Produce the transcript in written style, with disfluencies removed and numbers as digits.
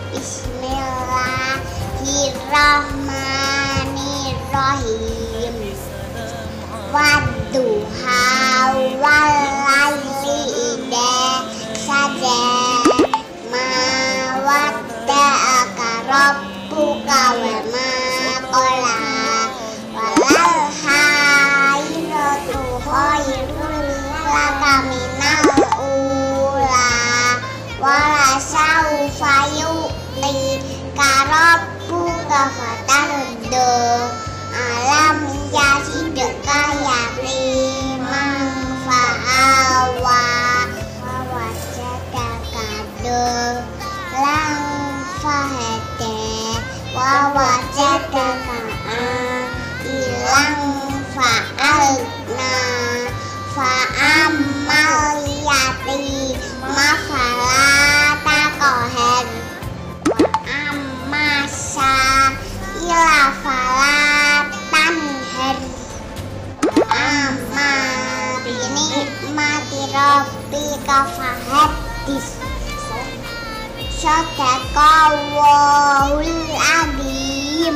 Bismillahirrahmanirrahim. Wadduha wal-laili idza saja. Ma wadda'aka rabbuka wa ma qala. Walal khairatu khairul laka minal ula. Wala saufa yu'tika rabbuka fatarda. Alam yasidka yatiman fa'awa wawajadaka dolan fahada wawajadaka ilang fa'alna fa'amal yatima fala taqhar amma sa'ila fala tanhar amma binikmati rabbika fahaddis. Shadaqallahul adzim.